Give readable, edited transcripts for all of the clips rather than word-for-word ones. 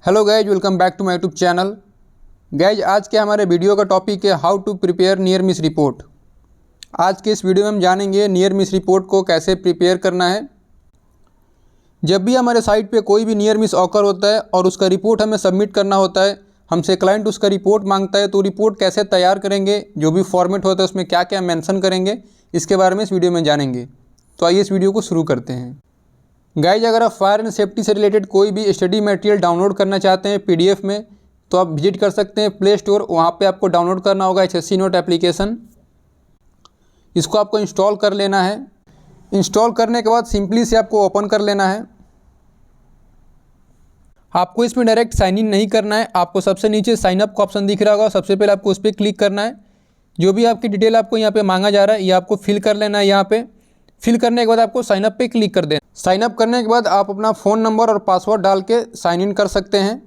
Hello guys, welcome back to my YouTube channel. Guys, आज के हमारे वीडियो का टॉपिक है how to prepare near miss report. आज के इस वीडियो में हम जानेंगे नियर मिस रिपोर्ट को कैसे प्रिपेयर करना है। जब भी हमारे साइट पे कोई भी नियर मिस ऑकर होता है और उसका रिपोर्ट हमें सबमिट करना होता है, हमसे क्लाइंट उसका रिपोर्ट मांगता है, तो रिपोर्ट कैसे तैयार करेंगे, जो भी फॉर्मेट होता है उसमें क्या क्या मेंशन करेंगे, इसके बारे में इस वीडियो में जानेंगे। तो आइए इस वीडियो को शुरू करते हैं। गाइज, अगर आप फायर एंड सेफ्टी से रिलेटेड कोई भी स्टडी मटेरियल डाउनलोड करना चाहते हैं पीडीएफ में, तो आप विजिट कर सकते हैं प्ले स्टोर। वहाँ पे आपको डाउनलोड करना होगा HSC नोट एप्लीकेशन। इसको आपको इंस्टॉल कर लेना है। इंस्टॉल करने के बाद सिंपली से आपको ओपन कर लेना है। आपको इसमें डायरेक्ट साइन इन नहीं करना है। आपको सबसे नीचे साइन अप का ऑप्शन दिख रहा होगा, सबसे पहले आपको उस पर क्लिक करना है। जो भी आपकी डिटेल आपको यहाँ पे मांगा जा रहा है ये आपको फिल कर लेना है। यहाँ पे फिल करने के बाद आपको साइन अप पे क्लिक कर देना। साइन अप करने के बाद आप अपना फ़ोन नंबर और पासवर्ड डाल के साइन इन कर सकते हैं।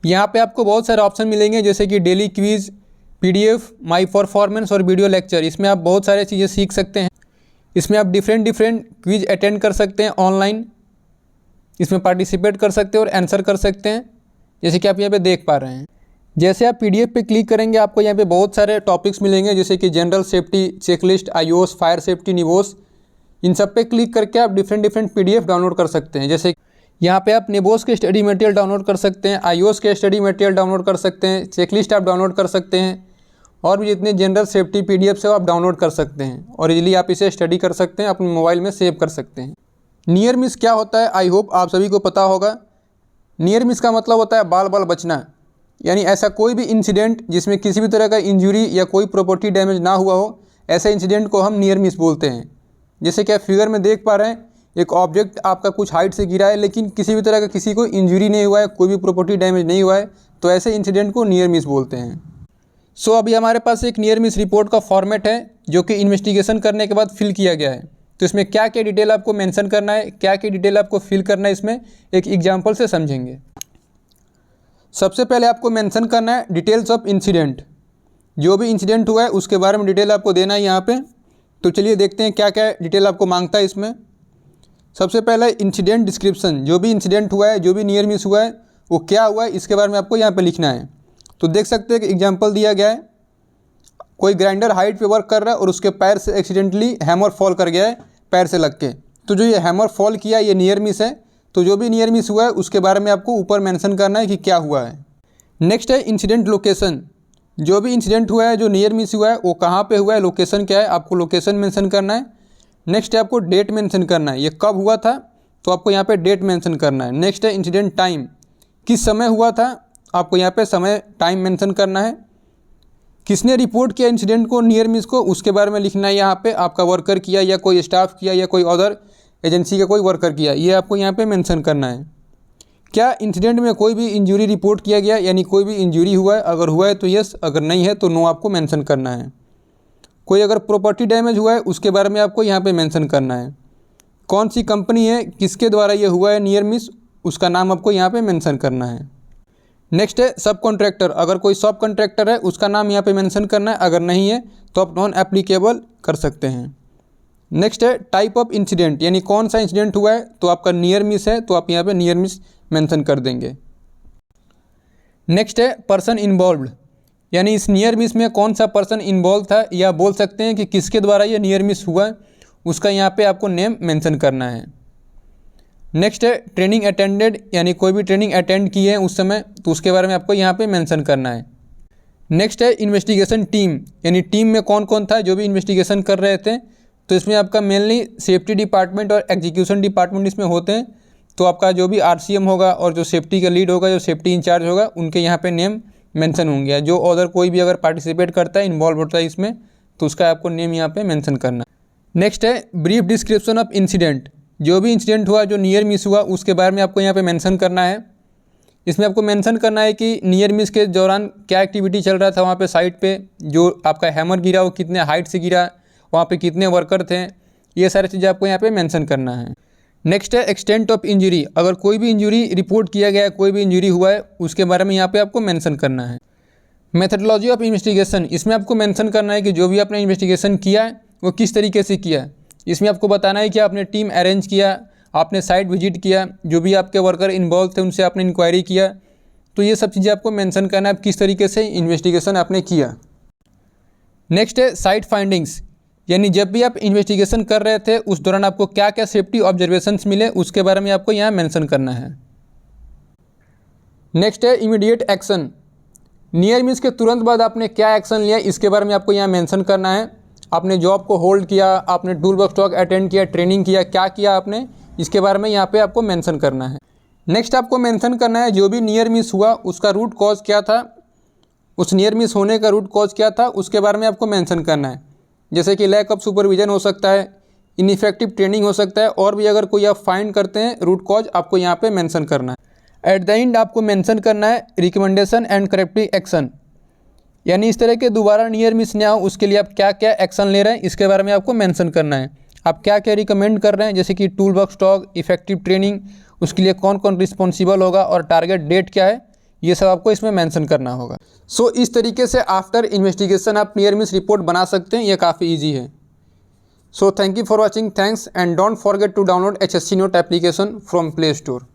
यहाँ पे आपको बहुत सारे ऑप्शन मिलेंगे, जैसे कि daily quiz, PDF, my performance और वीडियो लेक्चर। इसमें आप बहुत सारे चीज़ें सीख सकते हैं। इसमें आप डिफरेंट क्विज़ अटेंड कर सकते हैं ऑनलाइन। इसमें पार्टिसिपेट कर सकते हैं और आंसर कर सकते हैं, जैसे कि आप यहाँ पे देख पा रहे हैं। जैसे आप PDF पे क्लिक करेंगे आपको यहाँ पे बहुत सारे टॉपिक्स मिलेंगे, जैसे कि general safety, checklist, IOS, fire safety, निवोस। इन सब पे क्लिक करके आप डिफरेंट PDF डाउनलोड कर सकते हैं। जैसे यहाँ पे आप निवोस के स्टडी मटेरियल डाउनलोड कर सकते हैं, IOS के स्टडी मटेरियल डाउनलोड कर सकते हैं, चेकलिस्ट आप डाउनलोड कर सकते हैं, और भी जितने जनरल सेफ्टी PDF है आप डाउनलोड कर सकते हैं और इजीली आप इसे स्टडी कर सकते हैं, अपने मोबाइल में सेव कर सकते हैं। नियर मिस क्या होता है, आई होप आप सभी को पता होगा। नियर मिस का मतलब होता है बाल बाल बचना, यानी ऐसा कोई भी इंसिडेंट जिसमें किसी भी तरह का इंजरी या कोई प्रॉपर्टी डैमेज ना हुआ हो, ऐसे इंसिडेंट को हम नियर मिस बोलते हैं। जैसे कि आप फिगर में देख पा रहे हैं, एक ऑब्जेक्ट आपका कुछ हाइट से गिरा है लेकिन किसी भी तरह का किसी को इंजरी नहीं हुआ है, कोई भी प्रॉपर्टी डैमेज नहीं हुआ है, तो ऐसे इंसिडेंट को नियर मिस बोलते हैं। सो अभी हमारे पास एक नियर मिस रिपोर्ट का फॉर्मेट है जो कि इन्वेस्टिगेशन करने के बाद फिल किया गया है। तो इसमें क्या क्या डिटेल आपको मेंशन करना है, क्या क्या डिटेल आपको फिल करना है, इसमें एक एग्जाम्पल से समझेंगे। सबसे पहले आपको मेंशन करना है डिटेल्स ऑफ इंसिडेंट। जो भी इंसिडेंट हुआ है उसके बारे में डिटेल आपको देना है यहाँ पे। तो चलिए देखते हैं क्या क्या डिटेल आपको मांगता है इसमें। सबसे पहले इंसिडेंट डिस्क्रिप्शन। जो भी इंसिडेंट हुआ है, जो भी नियर मिस हुआ है, वो क्या हुआ है, इसके बारे में आपको यहाँ पे लिखना है। तो देख सकते हैं कि एग्जांपल दिया गया है, कोई ग्राइंडर हाइट पे वर्क कर रहा है और उसके पैर से एक्सीडेंटली हैमर फॉल कर गया है, पैर से लग के। तो जो ये हैमर फॉल किया ये नियर मिस है। तो जो भी नियर मिस हुआ है उसके बारे में आपको ऊपर मेंशन करना है कि क्या हुआ है। नेक्स्ट है इंसिडेंट लोकेशन। जो भी इंसिडेंट हुआ है, जो नियर मिस हुआ है, वो कहाँ पे हुआ है, लोकेशन क्या है, आपको लोकेशन मेंशन करना है। नेक्स्ट है आपको डेट मेंशन करना है, ये कब हुआ था, तो आपको यहाँ पे डेट मेंशन करना है। नेक्स्ट है इंसिडेंट टाइम, किस समय हुआ था, आपको यहाँ पे समय टाइम मेंशन करना है। किसने रिपोर्ट किया इंसिडेंट को, नियर मिस को, उसके बारे में लिखना है यहाँ पे। आपका वर्कर किया या कोई स्टाफ किया या कोई अदर एजेंसी का कोई वर्कर किया, ये आपको यहाँ पे मेंशन करना है। क्या इंसिडेंट में कोई भी इंजरी रिपोर्ट किया गया, यानी कोई भी इंजरी हुआ है, अगर हुआ है तो यस, अगर नहीं है तो नो आपको मेंशन करना है। कोई अगर प्रॉपर्टी डैमेज हुआ है उसके बारे में आपको यहाँ पे मेंशन करना है। कौन सी कंपनी है, किसके द्वारा ये हुआ है नियर मिस, उसका नाम आपको यहाँ पे मेंशन करना है। नेक्स्ट है सब कॉन्ट्रैक्टर। अगर कोई सब कॉन्ट्रैक्टर है उसका नाम यहाँ पे मेंशन करना है, अगर नहीं है तो आप नॉन एप्लीकेबल कर सकते हैं। नेक्स्ट है टाइप ऑफ इंसिडेंट, यानी कौन सा इंसिडेंट हुआ है, तो आपका नियर मिस है तो आप यहाँ पे नियर मिस मेंशन कर देंगे। नेक्स्ट है पर्सन इन्वॉल्व्ड, यानी इस नियर मिस में कौन सा पर्सन इन्वॉल्व था, या बोल सकते हैं कि किसके द्वारा ये नियर मिस हुआ, उसका यहाँ पे आपको नेम मेंशन करना है। नेक्स्ट है ट्रेनिंग अटेंडेड, यानी कोई भी ट्रेनिंग अटेंड की है उस समय, तो उसके बारे में आपको यहाँ पे मेंशन करना है। नेक्स्ट है इन्वेस्टिगेशन टीम, यानी टीम में कौन कौन था जो भी इन्वेस्टिगेशन कर रहे थे। तो इसमें आपका मेनली सेफ्टी डिपार्टमेंट और एग्जीक्यूशन डिपार्टमेंट इसमें होते हैं। तो आपका जो भी RCM होगा और जो सेफ्टी का लीड होगा, जो सेफ्टी इंचार्ज होगा, उनके यहाँ पे नेम मेंशन होंगे। जो अदर कोई भी अगर पार्टिसिपेट करता है, इन्वॉल्व होता है इसमें, तो उसका आपको नेम यहाँ पे मेंशन करना है। नेक्स्ट है ब्रीफ डिस्क्रिप्शन ऑफ इंसिडेंट। जो भी इंसिडेंट हुआ, जो नियर मिस हुआ, उसके बारे में आपको यहाँ पे मेंशन करना है। इसमें आपको मेंशन करना है कि नियर मिस के दौरान क्या एक्टिविटी चल रहा था वहाँ पे साइट पे, जो आपका हैमर गिरा वो कितने हाइट से गिरा, वहाँ पे कितने वर्कर थे, ये सारी चीज़ें आपको यहाँ पे मेंशन करना है। नेक्स्ट है एक्सटेंट ऑफ इंजरी। अगर कोई भी इंजरी रिपोर्ट किया गया है, कोई भी इंजरी हुआ है, उसके बारे में यहाँ पे आपको मेंशन करना है। मेथडोलॉजी ऑफ इन्वेस्टिगेशन, इसमें आपको मेंशन करना है कि जो भी आपने इन्वेस्टिगेशन किया है वो किस तरीके से किया है। इसमें आपको बताना है कि आपने टीम अरेंज किया, आपने साइट विजिट किया, जो भी आपके वर्कर इन्वॉल्व थे उनसे आपने इंक्वायरी किया, तो ये सब चीज़ें आपको मेंशन करना है, आप किस तरीके से इन्वेस्टिगेशन आपने किया। नेक्स्ट है साइट फाइंडिंग्स, यानी जब भी आप इन्वेस्टिगेशन कर रहे थे उस दौरान आपको क्या क्या सेफ्टी ऑब्जर्वेशंस मिले उसके बारे में आपको यहाँ मेंशन करना है। नेक्स्ट है इमीडिएट एक्शन, नियर मिस के तुरंत बाद आपने क्या एक्शन लिया इसके बारे में आपको यहाँ मेंशन करना है। आपने जॉब को होल्ड किया, आपने टूल बॉक्स टॉक अटेंड किया, ट्रेनिंग किया, क्या किया आपने, इसके बारे में यहाँ पे आपको मेंशन करना है। नेक्स्ट आपको मेंशन करना है जो भी नियर मिस हुआ उसका रूट कॉज क्या था, उस नियर मिस होने का रूट कॉज क्या था उसके बारे में आपको मेंशन करना है। जैसे कि लैक ऑफ सुपरविजन हो सकता है, इनइफेक्टिव ट्रेनिंग हो सकता है, और भी अगर कोई आप फाइंड करते हैं रूट कॉज आपको यहाँ पे मेंशन करना है। एट द एंड आपको मेंशन करना है रिकमेंडेशन एंड करेक्टिव एक्शन, यानी इस तरह के दोबारा नियर मिस ना हो उसके लिए आप क्या क्या एक्शन ले रहे हैं इसके बारे में आपको मेंशन करना है। आप क्या क्या रिकमेंड कर रहे हैं, जैसे कि tool box talk, effective training, उसके लिए कौन कौन रिस्पॉन्सिबल होगा और टारगेट डेट क्या है, ये सब आपको इसमें मेंशन करना होगा। सो इस तरीके से आफ्टर इन्वेस्टिगेशन आप नियर मिस रिपोर्ट बना सकते हैं, ये काफ़ी ईजी है। So thank you for watching, thanks and don't forget to download HSC Note application from play store.